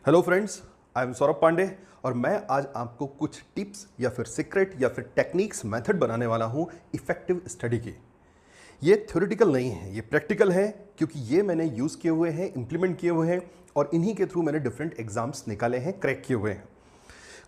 Hello friends, I am Saurabh Pandey और मैं आज आपको कुछ टिप्स या फिर सीक्रेट या फिर टेक्निक्स मेथड बनाने वाला हूँ इफ़ेक्टिव स्टडी की। ये थ्योरेटिकल नहीं है, ये प्रैक्टिकल है क्योंकि ये मैंने यूज़ किए हुए हैं, इम्प्लीमेंट किए हुए हैं और इन्हीं के थ्रू मैंने डिफरेंट एग्जाम्स निकाले हैं, क्रैक किए हुए हैं।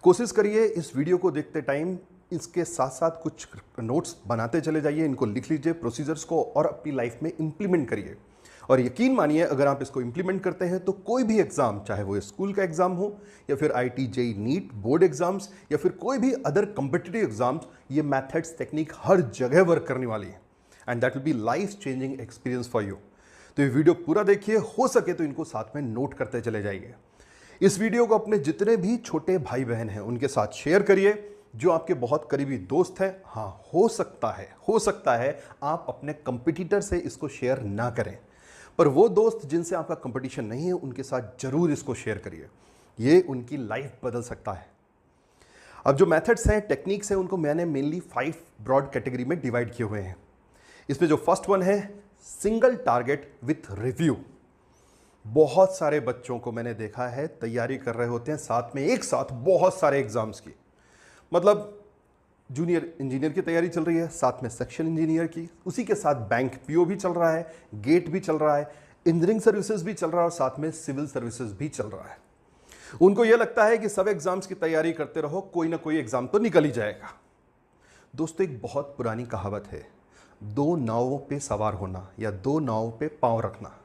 कोशिश करिए इस वीडियो को देखते टाइम इसके साथ साथ कुछ नोट्स बनाते चले जाइए, इनको लिख लीजिए प्रोसीजर्स को और अपनी लाइफ में इम्प्लीमेंट करिए। और यकीन मानिए अगर आप इसको इम्प्लीमेंट करते हैं तो कोई भी एग्जाम, चाहे वो स्कूल का एग्जाम हो या फिर IT JEE NEET board exams या फिर कोई भी अदर कॉम्पिटिटिव एग्जाम्स, ये मेथड्स टेक्निक हर जगह वर्क करने वाली है and that will be life changing experience for you. तो ये वीडियो पूरा देखिए, हो सके तो इनको साथ में नोट करते चले जाइए। इस वीडियो को अपने जितने भी छोटे भाई बहन हैं उनके साथ शेयर करिए, जो आपके बहुत करीबी दोस्त हैं। हाँ, हो सकता है आप अपने कंपटीटर से इसको शेयर ना करें, पर वो दोस्त जिनसे आपका कंपटीशन नहीं है उनके साथ जरूर इसको शेयर करिए, ये उनकी लाइफ बदल सकता है। अब जो मेथड्स हैं, टेक्निक्स हैं, उनको मैंने मेनली 5 ब्रॉड कैटेगरी में डिवाइड किए हुए हैं। इसमें जो फर्स्ट वन है सिंगल टारगेट विथ रिव्यू। बहुत सारे बच्चों को मैंने देखा है तैयारी कर रहे होते हैं साथ में एक साथ बहुत सारे एग्जाम्स की, मतलब जूनियर इंजीनियर की तैयारी चल रही है, साथ में सेक्शन इंजीनियर की, उसी के साथ बैंक पीओ भी चल रहा है, गेट भी चल रहा है, इंजीनियरिंग सर्विसेज भी चल रहा है और साथ में सिविल सर्विसेज भी चल रहा है। उनको यह लगता है कि सब एग्जाम्स की तैयारी करते रहो, कोई ना कोई एग्जाम तो निकल ही जाएगा। दोस्तों, एक बहुत पुरानी कहावत है, 2 नावों पे सवार होना या 2 नावों पे पांव रखना।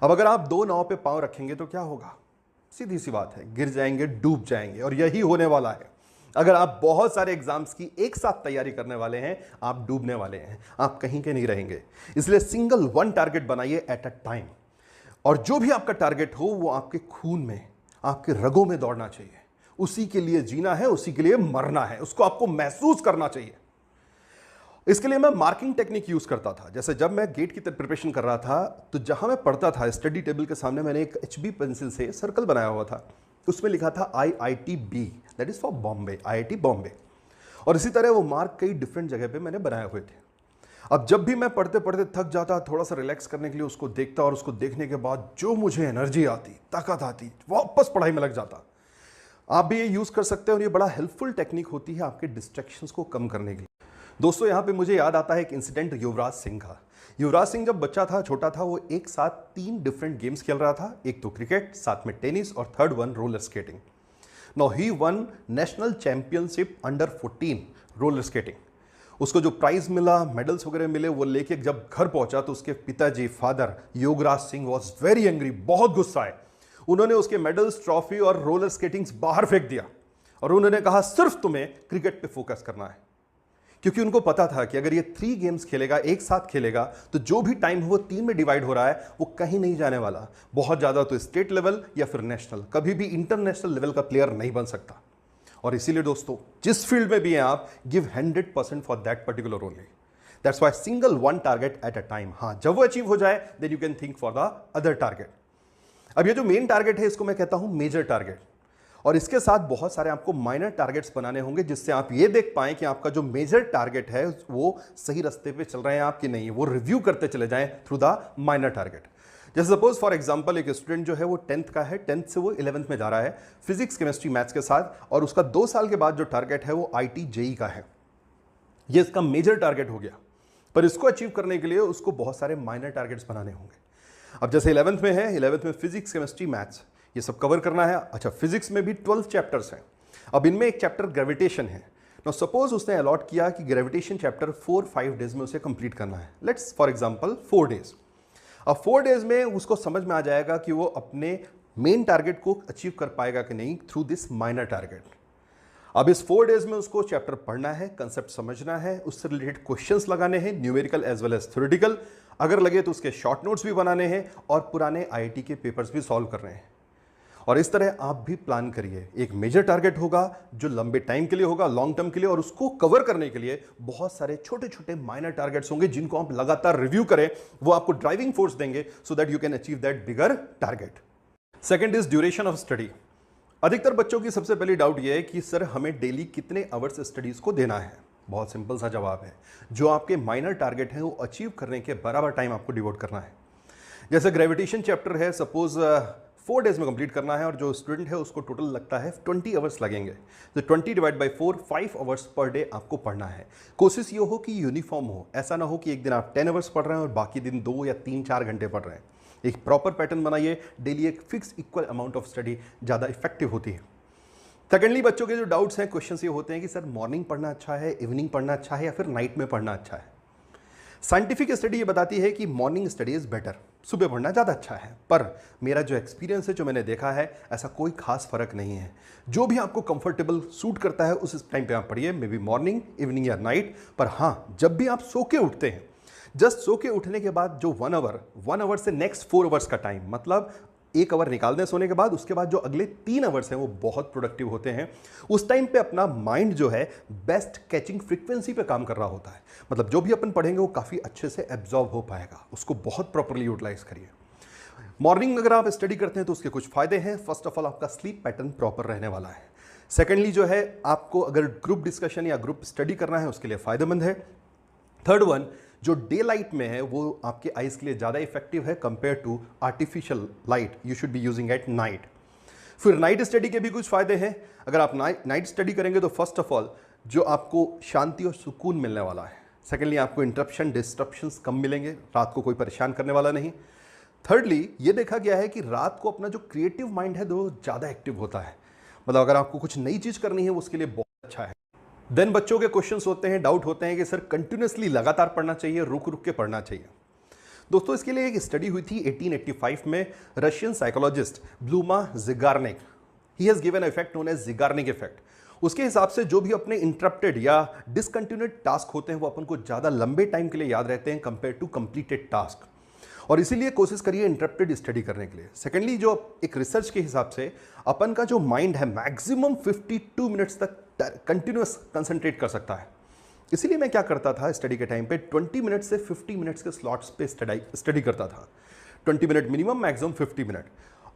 अब अगर आप 2 नाव पे पांव रखेंगे तो क्या होगा? सीधी सी बात है, गिर जाएंगे, डूब जाएंगे। और यही होने वाला है। अगर आप बहुत सारे एग्जाम्स की एक साथ तैयारी करने वाले हैं, आप डूबने वाले हैं, आप कहीं के नहीं रहेंगे। इसलिए सिंगल वन टारगेट बनाइए एट अ टाइम, और जो भी आपका टारगेट हो वो आपके खून में, आपके रगों में दौड़ना चाहिए। उसी के लिए जीना है, उसी के लिए मरना है, उसको आपको महसूस करना चाहिए। इसके लिए मैं मार्किंग टेक्निक यूज करता था। जैसे जब मैं गेट की प्रिपरेशन कर रहा था तो जहां मैं पढ़ता था स्टडी टेबल के सामने मैंने एक HB पेंसिल से सर्कल बनाया हुआ था, उसमें लिखा था IITB, that is for Bombay, IIT Bombay. और इसी तरह वो मार्क कई डिफरेंट जगह पे मैंने बनाए हुए थे। अब जब भी मैं पढ़ते पढ़ते थक जाता, थोड़ा सा रिलैक्स करने के लिए उसको देखता और उसको देखने के बाद जो मुझे एनर्जी आती, ताकत आती, वापस पढ़ाई में लग जाता। आप भी ये यूज कर सकते हैं और ये बड़ा हेल्पफुल टेक्निक होती है आपके डिस्ट्रैक्शंस को कम करने के लिए। दोस्तों, यहाँ पे मुझे याद आता है एक इंसिडेंट युवराज सिंह का। युवराज सिंह जब बच्चा था, छोटा था, वो एक साथ 3 डिफरेंट गेम्स खेल रहा था। एक तो क्रिकेट, साथ में टेनिस और third one roller skating. Now he one national championship under 14 roller skating. उसको जो प्राइज मिला, मेडल्स वगैरह मिले, वो लेके जब घर पहुंचा तो उसके पिताजी father Yograj Singh was very angry, बहुत गुस्सा है। उन्होंने उसके मेडल्स, ट्रॉफी और रोलर स्केटिंग्स बाहर फेंक दिया और उन्होंने कहा सिर्फ तुम्हें क्रिकेट पे फोकस करना है। क्योंकि उनको पता था कि अगर ये 3 गेम्स खेलेगा, एक साथ खेलेगा, तो जो भी टाइम वो 3 में डिवाइड हो रहा है वो कहीं नहीं जाने वाला। बहुत ज्यादा तो स्टेट लेवल या फिर नेशनल, कभी भी इंटरनेशनल लेवल का प्लेयर नहीं बन सकता। और इसीलिए दोस्तों, जिस फील्ड में भी हैं आप, give 100% for that particular only. That's why single one target at a time. हाँ, जब वो अचीव हो जाए then you can think for the other target. अब ये जो मेन टारगेट है इसको मैं कहता हूं मेजर टारगेट, और इसके साथ बहुत सारे आपको माइनर टारगेट्स बनाने होंगे जिससे आप ये देख पाएं कि आपका जो मेजर टारगेट है वो सही रास्ते पे चल रहे हैं आप कि नहीं। वो रिव्यू करते चले जाएं थ्रू द माइनर टारगेट। जैसे सपोज फॉर एग्जांपल एक स्टूडेंट जो है वो 10th का है, 10th से वो 11th में जा रहा है फिजिक्स, केमिस्ट्री, मैथ्स के साथ, और उसका 2 साल के बाद जो टारगेट है वो IIT जेईई का है। ये इसका मेजर टारगेट हो गया, पर इसको अचीव करने के लिए उसको बहुत सारे माइनर टारगेट्स बनाने होंगे। अब जैसे 11th में है, 11th में फिजिक्स, केमिस्ट्री, मैथ्स, ये सब कवर करना है। अच्छा, फिजिक्स में भी 12 चैप्टर्स हैं। अब इनमें एक चैप्टर ग्रेविटेशन है। नाउ सपोज उसने अलॉट किया कि ग्रेविटेशन चैप्टर 4-5 डेज में उसे कंप्लीट करना है। Let's for example 4 days. अब 4 डेज में उसको समझ में आ जाएगा कि वो अपने मेन टारगेट को अचीव कर पाएगा कि नहीं थ्रू दिस माइनर टारगेट। अब इस 4 डेज में उसको चैप्टर पढ़ना है, कंसेप्ट समझना है, उससे रिलेटेड क्वेश्चंस लगाने हैं, numerical as well as theoretical. अगर लगे तो उसके शॉर्ट नोट्स भी बनाने हैं और पुराने IIT के पेपर्स भी सॉल्व कर रहे हैं। और इस तरह आप भी प्लान करिए। एक मेजर टारगेट होगा जो लंबे टाइम के लिए होगा, लॉन्ग टर्म के लिए, और उसको कवर करने के लिए बहुत सारे छोटे छोटे माइनर टारगेट्स होंगे जिनको आप लगातार रिव्यू करें। वो आपको ड्राइविंग फोर्स देंगे so that you can achieve that bigger target. Second is duration of study. अधिकतर बच्चों की सबसे पहली डाउट यह है कि सर हमें डेली कितने आवर्स स्टडीज को देना है। बहुत सिंपल सा जवाब है, जो आपके माइनर टारगेट हैं वो अचीव करने के बराबर टाइम आपको डिवोट करना है। जैसे ग्रेविटेशन चैप्टर है, सपोज 4 डेज में कंप्लीट करना है और जो स्टूडेंट है उसको टोटल लगता है 20 आवर्स लगेंगे। तो 20 divide by 4, 5 hours per day आपको पढ़ना है। कोशिश ये हो कि यूनिफॉर्म हो, ऐसा ना हो कि एक दिन आप 10 आवर्स पढ़ रहे हैं और बाकी दिन 2 या 3-4 घंटे पढ़ रहे हैं। एक प्रॉपर पैटर्न बनाइए, डेली एक fix equal amount of study ज़्यादा इफेक्टिव होती है। सेकेंडली, बच्चों के जो डाउट्स हैं, क्वेश्चंस ये होते हैं कि सर मॉर्निंग पढ़ना अच्छा है, इवनिंग पढ़ना अच्छा है या फिर नाइट में पढ़ना अच्छा है। साइंटिफिक स्टडी ये बताती है कि मॉर्निंग स्टडी इज बेटर, सुबह पढ़ना ज़्यादा अच्छा है। पर मेरा जो एक्सपीरियंस है, जो मैंने देखा है, ऐसा कोई खास फर्क नहीं है। जो भी आपको कंफर्टेबल सूट करता है उस टाइम पे आप पढ़िए, मे बी मॉर्निंग, इवनिंग या नाइट। पर हाँ, जब भी आप सो के उठते हैं, जस्ट सो के उठने के बाद जो 1 आवर से नेक्स्ट 4 आवर्स का टाइम, मतलब 1 आवर निकाल दें सोने के बाद, उसके बाद जो अगले 3 आवर्स हैं वो बहुत प्रोडक्टिव होते हैं। उस टाइम पे अपना माइंड जो है बेस्ट कैचिंग फ्रीक्वेंसी पे काम कर रहा होता है। मतलब जो भी अपन पढ़ेंगे वो काफ़ी अच्छे से एब्जॉर्ब हो पाएगा, उसको बहुत प्रॉपरली यूटिलाइज करिए। मॉर्निंग में अगर आप स्टडी करते हैं तो उसके कुछ फायदे हैं। फर्स्ट ऑफ ऑल, आपका स्लीप पैटर्न प्रॉपर रहने वाला है। सेकेंडली जो है, आपको अगर ग्रुप डिस्कशन या ग्रुप स्टडी करना है उसके लिए फायदेमंद है। थर्ड वन, जो डे लाइट में है वो आपके आइज के लिए ज़्यादा इफेक्टिव है compare to artificial light you should be using at night. फिर नाइट स्टडी के भी कुछ फायदे हैं। अगर आप नाइट स्टडी करेंगे तो फर्स्ट ऑफ ऑल जो आपको शांति और सुकून मिलने वाला है। सेकेंडली, आपको इंटरप्शन डिस्ट्रप्शंस कम मिलेंगे, रात को कोई परेशान करने वाला नहीं। थर्डली, ये देखा गया है कि रात को अपना जो क्रिएटिव माइंड है वो ज़्यादा एक्टिव होता है। मतलब अगर आपको कुछ नई चीज़ करनी है, उसके लिए बहुत अच्छा है। देन बच्चों के क्वेश्चंस होते हैं, डाउट होते हैं कि सर कंटिन्यूसली लगातार पढ़ना चाहिए, रुक रुक के पढ़ना चाहिए। दोस्तों, इसके लिए एक स्टडी हुई थी 1885 में। Russian psychologist Bluma Zeigarnik, he has given effect known as Zeigarnik effect. उसके हिसाब से जो भी अपने इंटरप्टेड या डिसकंटिन्यूड टास्क होते हैं वो अपन को ज़्यादा लंबे टाइम के लिए याद रहते हैं कंपेयर टू कंप्लीटेड टास्क, और इसीलिए कोशिश करिए इंटरप्टेड स्टडी करने के लिए। सेकेंडली, जो एक रिसर्च के हिसाब से अपन का जो माइंड है मैक्सिमम 52 मिनट्स तक कंटिन्यूस कंसंट्रेट कर सकता है। इसीलिए मैं क्या करता था स्टडी के टाइम पे, 20 मिनट से 50 मिनट्स के स्लॉट्स पे स्टडी करता था। 20 मिनट मिनिमम, मैक्सिमम 50 मिनट।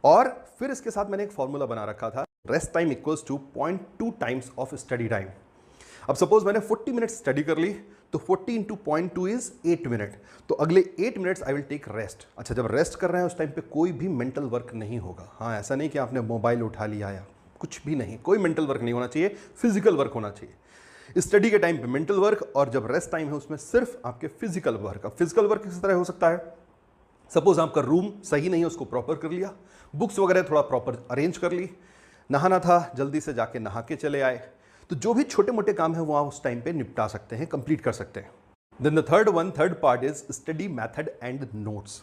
और फिर इसके साथ मैंने एक फॉर्मूला बना रखा था, rest time equals to 0.2 times of study time. अब सपोज मैंने 40 मिनट स्टडी कर ली तो 40 इंटू 0.2 इज 8 मिनट। तो अगले 8 minutes I will take rest. अच्छा, जब रेस्ट कर रहे हैं उस टाइम पे कोई भी मेंटल वर्क नहीं होगा। हाँ, ऐसा नहीं कि आपने मोबाइल उठा लिया या कुछ भी नहीं, कोई मेंटल वर्क नहीं होना चाहिए, फिजिकल वर्क होना चाहिए। स्टडी के टाइम पे मेंटल वर्क, और जब रेस्ट टाइम है उसमें सिर्फ आपके फिजिकल वर्क। अब फिजिकल वर्क किस तरह हो सकता है? सपोज आपका रूम सही नहीं है, उसको प्रॉपर कर लिया, बुक्स वगैरह थोड़ा प्रॉपर अरेंज कर ली, नहाना था जल्दी से जाके नहा के चले आए। तो जो भी छोटे मोटे काम है वो आप उस टाइम पे निपटा सकते हैं, कंप्लीट कर सकते हैं। Then the third part is study method and notes.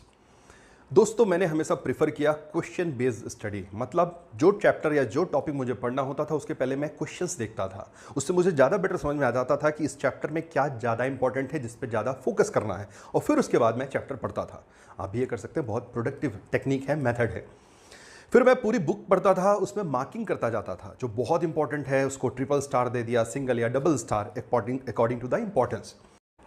दोस्तों, मैंने हमेशा प्रेफर किया क्वेश्चन बेस्ड स्टडी। मतलब जो चैप्टर या जो टॉपिक मुझे पढ़ना होता था उसके पहले मैं क्वेश्चंस देखता था, उससे मुझे ज़्यादा बेटर समझ में आ जाता था कि इस चैप्टर में क्या ज़्यादा इंपॉर्टेंट है, जिस पे ज़्यादा फोकस करना है, और फिर उसके बाद मैं चैप्टर पढ़ता था। आप भी ये कर सकते हैं, बहुत प्रोडक्टिव टेक्निक है, मेथड है। फिर मैं पूरी बुक पढ़ता था, उसमें मार्किंग करता जाता था, जो बहुत इंपॉर्टेंट है उसको ट्रिपल स्टार दे दिया, सिंगल या double star according to the importance.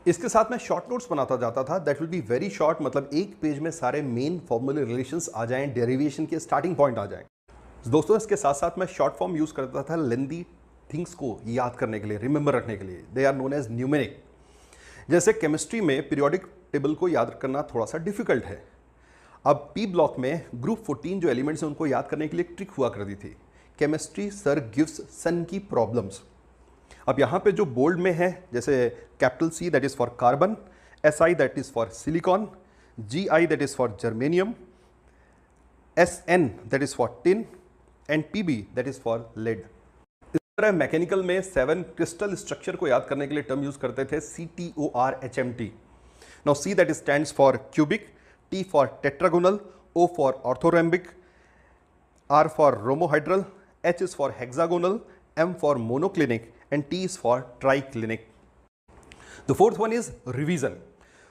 इसके साथ मैं शॉर्ट नोट्स बनाता जाता था, that will be very short. मतलब एक पेज में सारे मेन फॉर्मूले रिलेशंस आ जाएं, डेरिवेशन के स्टार्टिंग पॉइंट आ जाएं। दोस्तों, इसके साथ साथ मैं शॉर्ट फॉर्म यूज करता था लेंदी थिंग्स को याद करने के लिए, रिमेंबर रखने के लिए। They are known as numeric. जैसे केमिस्ट्री में पीरियोडिक टेबल को याद करना थोड़ा सा डिफिकल्ट है। अब पी ब्लॉक में ग्रुप 14 जो एलिमेंट्स हैं उनको याद करने के लिए एक ट्रिक हुआ करती थी, केमिस्ट्री सर गिव्स सन की प्रॉब्लम्स। अब यहाँ पे जो बोल्ड में है, जैसे capital C that is for carbon, SI that is for silicon, GI that is for germanium, SN that is for tin and PB that is for lead. इस तरह मैकेनिकल में 7 क्रिस्टल स्ट्रक्चर को याद करने के लिए टर्म यूज करते थे, CTORHMT। Now C that stands for cubic, T for tetragonal, O for orthorhombic, R for rhomohedral, H is for hexagonal, M for monoclinic and T is for triclinic. The fourth one is revision.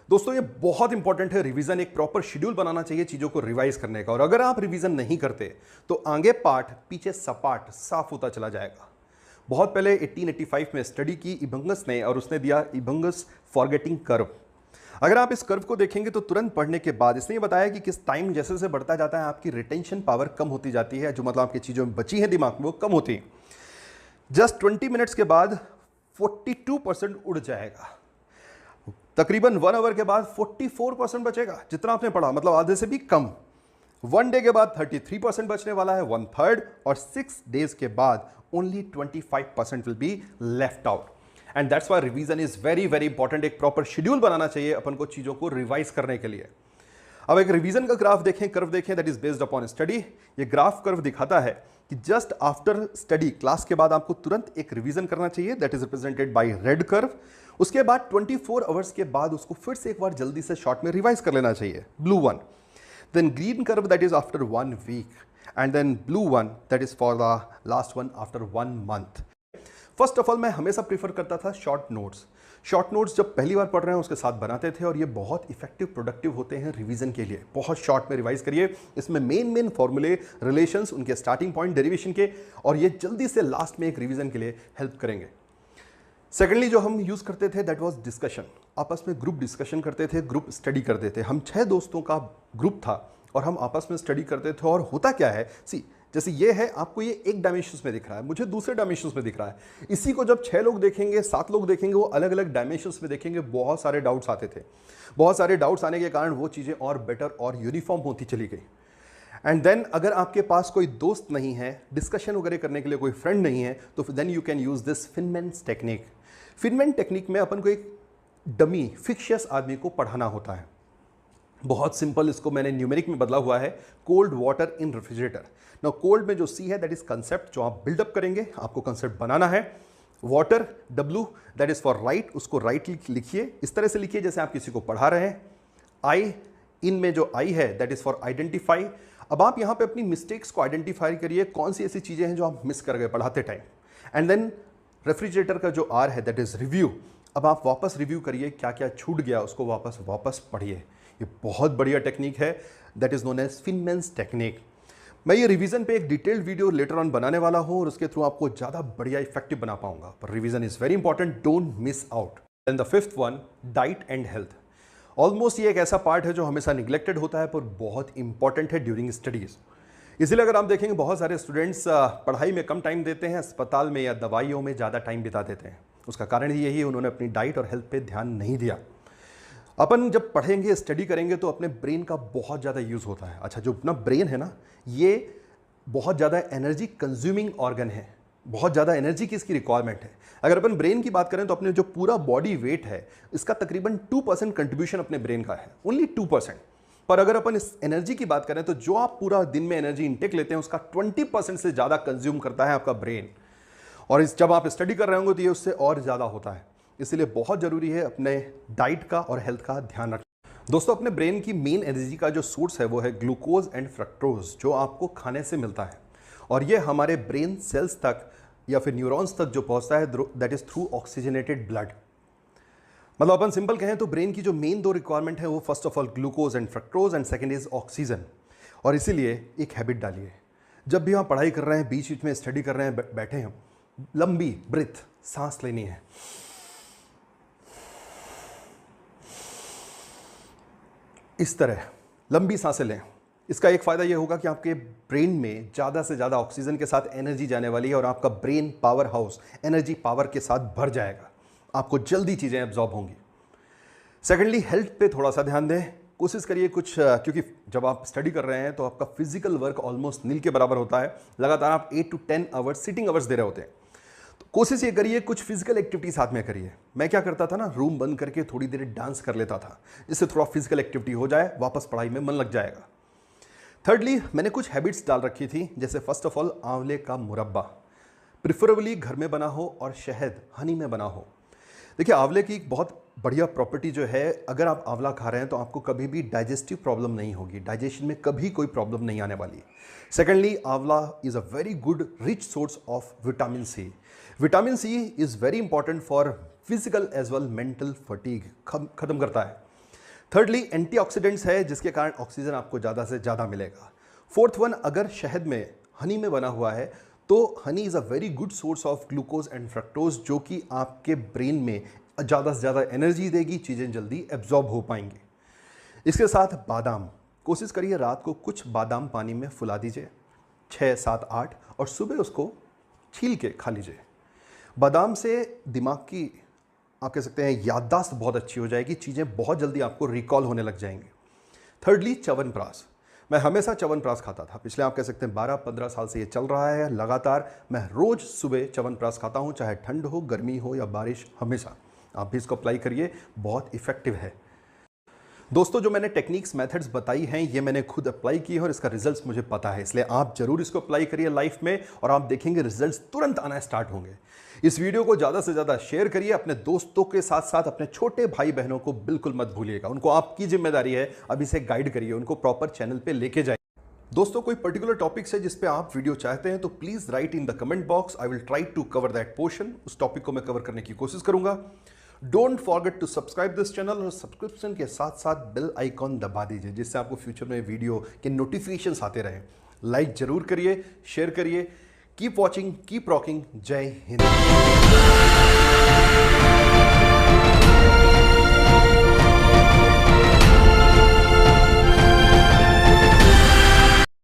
दोस्तों, ये बहुत important है। Revision, एक proper schedule बनाना चाहिए चीज़ों को revise करने का, और अगर आप रिवीजन नहीं करते तो आगे पार्ट पीछे सपाट साफ होता चला जाएगा। बहुत पहले 1885 में स्टडी की इबंगस ने, और उसने दिया इबंगस फॉरगेटिंग कर्व। अगर आप इस कर्व को देखेंगे तो तुरंत पढ़ने के बाद इसने बताया कि किस टाइम जैसे जैसे बढ़ता जाता है आपकी रिटेंशन पावर कम होती जाती है, जो मतलब आपकी चीज़ों में बची है दिमाग में वो कम होती है। जस्ट 20 मिनट्स के बाद 42% उड़ जाएगा। तकरीबन 1 आवर के बाद 44% बचेगा, जितना आपने पढ़ा, मतलब आधे से भी कम। 1 डे के बाद 33% बचने वाला है, 1/3, और 6 डेज के बाद only 25% will be left out. And that's why revision is very very important. एक प्रॉपर शेड्यूल बनाना चाहिए अपन को चीजों को रिवाइज करने के लिए। अब एक रिवीजन का ग्राफ देखें, कर्व देखें, that is based upon study. ये ग्राफ कर्व दिखाता है कि जस्ट आफ्टर स्टडी, क्लास के बाद आपको तुरंत एक रिवीजन करना चाहिए, that is represented by red curve. उसके बाद 24 आवर्स के बाद उसको फिर से एक बार जल्दी से शॉर्ट में रिवाइज कर लेना चाहिए, blue one. Then green curve, that is after 1 week, and then blue one, that is for the last one after 1 month. First of all मैं हमेशा प्रीफर करता था शॉर्ट नोट्स। शॉर्ट नोट्स जब पहली बार पढ़ रहे हैं उसके साथ बनाते थे, और ये बहुत इफेक्टिव प्रोडक्टिव होते हैं रिवीजन के लिए। बहुत शॉर्ट में रिवाइज करिए, इसमें मेन फॉर्मूले, रिलेशंस, उनके स्टार्टिंग पॉइंट, डेरिवेशन के, और ये जल्दी से लास्ट में एक रिवीजन के लिए हेल्प करेंगे। सेकेंडली जो हम यूज करते थे दैट वाज डिस्कशन। आपस में ग्रुप डिस्कशन करते थे, ग्रुप स्टडी करते थे। हम 6 दोस्तों का ग्रुप था और हम आपस में स्टडी करते थे। और होता क्या है, जैसे ये है, आपको ये एक डायमेंशंस में दिख रहा है, मुझे दूसरे डायमेंशंस में दिख रहा है। इसी को जब 6 लोग देखेंगे, 7 लोग देखेंगे, वो अलग अलग डायमेंशंस में देखेंगे। बहुत सारे डाउट्स आते थे। बहुत सारे डाउट्स आने के कारण वो चीज़ें और बेटर और यूनिफॉर्म होती चली गई। एंड देन अगर आपके पास कोई दोस्त नहीं है, डिस्कशन वगैरह करने के लिए कोई फ्रेंड नहीं है, तो then you can use this Feynman's technique. Feynman technique में अपन को एक डमी फिक्शियस आदमी को पढ़ाना होता है। बहुत सिंपल, इसको मैंने न्यूमेरिक में बदला हुआ है, cold water in refrigerator. Now cold में जो सी है दैट इज कंसेप्ट जो आप बिल्डअप करेंगे, आपको कंसेप्ट बनाना है। Water, W, that is for right, उसको राइट लिखिए, इस तरह से लिखिए जैसे आप किसी को पढ़ा रहे हैं। आई, इन में जो आई है दैट इज फॉर आइडेंटिफाई। अब आप यहाँ पे अपनी मिस्टेक्स को आइडेंटिफाई करिए, कौन सी ऐसी चीज़ें हैं जो आप मिस कर गए पढ़ाते टाइम। एंड देन रेफ्रिजरेटर का जो आर है दैट इज रिव्यू। अब आप वापस रिव्यू करिए, क्या क्या छूट गया उसको वापस पढ़िए। ये बहुत बढ़िया टेक्निक है, that is known as Feynman's technique. मैं ये रिवीजन पे एक डिटेल्ड वीडियो लेटर ऑन बनाने वाला हूँ, और उसके थ्रू आपको ज़्यादा बढ़िया इफेक्टिव बना पाऊंगा। पर revision is very important, don't miss out. And the fifth one, diet and health. Almost ये एक ऐसा पार्ट है जो हमेशा निगलेक्टेड होता है, पर बहुत इंपॉर्टेंट है ड्यूरिंग स्टडीज। इसीलिए अगर आप देखेंगे बहुत सारे स्टूडेंट्स पढ़ाई में कम टाइम देते हैं, अस्पताल में या दवाइयों में ज़्यादा टाइम बिता देते हैं। उसका कारण ही यही है, उन्होंने अपनी डाइट और हेल्थ पे ध्यान नहीं दिया। अपन जब पढ़ेंगे, स्टडी करेंगे, तो अपने ब्रेन का बहुत ज़्यादा यूज़ होता है। अच्छा, जो अपना ब्रेन है ना, ये बहुत ज़्यादा एनर्जी कंज्यूमिंग ऑर्गन है। बहुत ज़्यादा एनर्जी की इसकी रिक्वायरमेंट है। अगर अपन ब्रेन की बात करें तो अपने जो पूरा बॉडी वेट है, इसका तकरीबन 2% कंट्रीब्यूशन अपने ब्रेन का है, ओनली 2%। पर अगर अपन इस एनर्जी की बात करें तो जो आप पूरा दिन में एनर्जी इंटेक लेते हैं, उसका 20% से ज़्यादा कंज्यूम करता है आपका ब्रेन। और जब आप स्टडी कर रहे होंगे तो ये उससे और ज़्यादा होता है। इसलिए बहुत ज़रूरी है अपने डाइट का और हेल्थ का ध्यान रखना। दोस्तों, अपने ब्रेन की मेन एनर्जी का जो सोर्स है वो है ग्लूकोज एंड फ्रक्टोज, जो आपको खाने से मिलता है। और ये हमारे ब्रेन सेल्स तक या फिर न्यूरॉन्स तक जो पहुंचता है, that is through oxygenated blood. मतलब अपन सिंपल कहें तो ब्रेन की जो मेन 2 रिक्वायरमेंट है वो first of all glucose and fructose, and second is oxygen. और इसीलिए एक हैबिट डालिए, जब भी आप पढ़ाई कर रहे हैं, बीच बीच में स्टडी कर रहे हैं, बैठे हैं, लंबी ब्रीथ, सांस लेनी है। इस तरह लंबी सांसें लें। इसका एक फ़ायदा यह होगा कि आपके ब्रेन में ज़्यादा से ज़्यादा ऑक्सीजन के साथ एनर्जी जाने वाली है, और आपका brain power house energy power के साथ भर जाएगा। आपको जल्दी चीज़ें एब्जॉर्ब होंगी। सेकेंडली, हेल्थ पे थोड़ा सा ध्यान दें। कोशिश करिए कुछ, क्योंकि जब आप स्टडी कर रहे हैं तो आपका फिजिकल वर्क ऑलमोस्ट नील के बराबर होता है। लगातार आप 8 to 10 आवर्स सिटिंग आवर्स दे रहे होते हैं। तो कोशिश ये करिए कुछ फिजिकल एक्टिविटी साथ में करिए। मैं क्या करता था ना, रूम बंद करके थोड़ी देर डांस कर लेता था, जिससे थोड़ा फिजिकल एक्टिविटी हो जाए, वापस पढ़ाई में मन लग जाएगा। थर्डली, मैंने कुछ हैबिट्स डाल रखी थी, जैसे फर्स्ट ऑफ ऑल आंवले का मुरब्बा, प्रिफरेबली घर में बना हो और शहद हनी में बना हो। देखिए, आंवले की एक बहुत बढ़िया प्रॉपर्टी जो है, अगर आप आंवला खा रहे हैं तो आपको कभी भी डाइजेस्टिव प्रॉब्लम नहीं होगी, डाइजेशन में कभी कोई प्रॉब्लम नहीं आने वाली। Secondly, amla is a very good rich source of vitamin C. Vitamin C is very important for physical as well mental fatigue, खत्म करता है। थर्डली, एंटीऑक्सीडेंट्स है, जिसके कारण ऑक्सीजन आपको ज़्यादा से ज़्यादा मिलेगा। फोर्थ वन, अगर शहद में हनी में बना हुआ है तो Honey is a very good source of glucose and fructose, जो कि आपके ब्रेन में ज़्यादा से ज़्यादा एनर्जी देगी, चीज़ें जल्दी एब्जॉर्ब हो पाएंगी। इसके साथ बादाम, कोशिश करिए रात को कुछ बादाम पानी में फुला दीजिए, 6, 7, 8, और सुबह उसको छील के खा लीजिए। बादाम से दिमाग की, आप कह सकते हैं, याददाश्त बहुत अच्छी हो जाएगी, चीज़ें बहुत जल्दी आपको रिकॉल होने लग जाएंगी। थर्डली, च्यवनप्राश, मैं हमेशा च्यवनप्राश खाता था। पिछले आप कह सकते हैं 12-15 साल से ये चल रहा है लगातार। मैं रोज सुबह च्यवनप्राश खाता हूँ, चाहे ठंड हो, गर्मी हो या बारिश, हमेशा। आप भी इसको अप्लाई करिए, बहुत इफेक्टिव है। दोस्तों, जो मैंने टेक्निक्स मेथड्स बताई हैं ये मैंने खुद अप्लाई की है और इसका रिजल्ट्स मुझे पता है, इसलिए आप जरूर इसको अप्लाई करिए लाइफ में और आप देखेंगे रिजल्ट्स तुरंत आना स्टार्ट होंगे। इस वीडियो को ज़्यादा से ज़्यादा शेयर करिए अपने दोस्तों के साथ साथ अपने छोटे भाई बहनों को बिल्कुल मत भूलिएगा। उनको आपकी जिम्मेदारी है, अब इसे गाइड करिए, उनको प्रॉपर चैनल पे लेके जाइए। दोस्तों, कोई पर्टिकुलर टॉपिक्स है जिस पे आप वीडियो चाहते हैं तो please write in the comment box. I will try to cover that portion. उस टॉपिक को मैं कवर करने की कोशिश करूंगा। Don't forget to subscribe this channel और सब्सक्रिप्शन के साथ साथ बेल आइकॉन दबा दीजिए जिससे आपको फ्यूचर में वीडियो के नोटिफिकेशंस आते रहें। लाइक जरूर करिए, शेयर करिए। Keep watching, keep rocking. जय हिंद।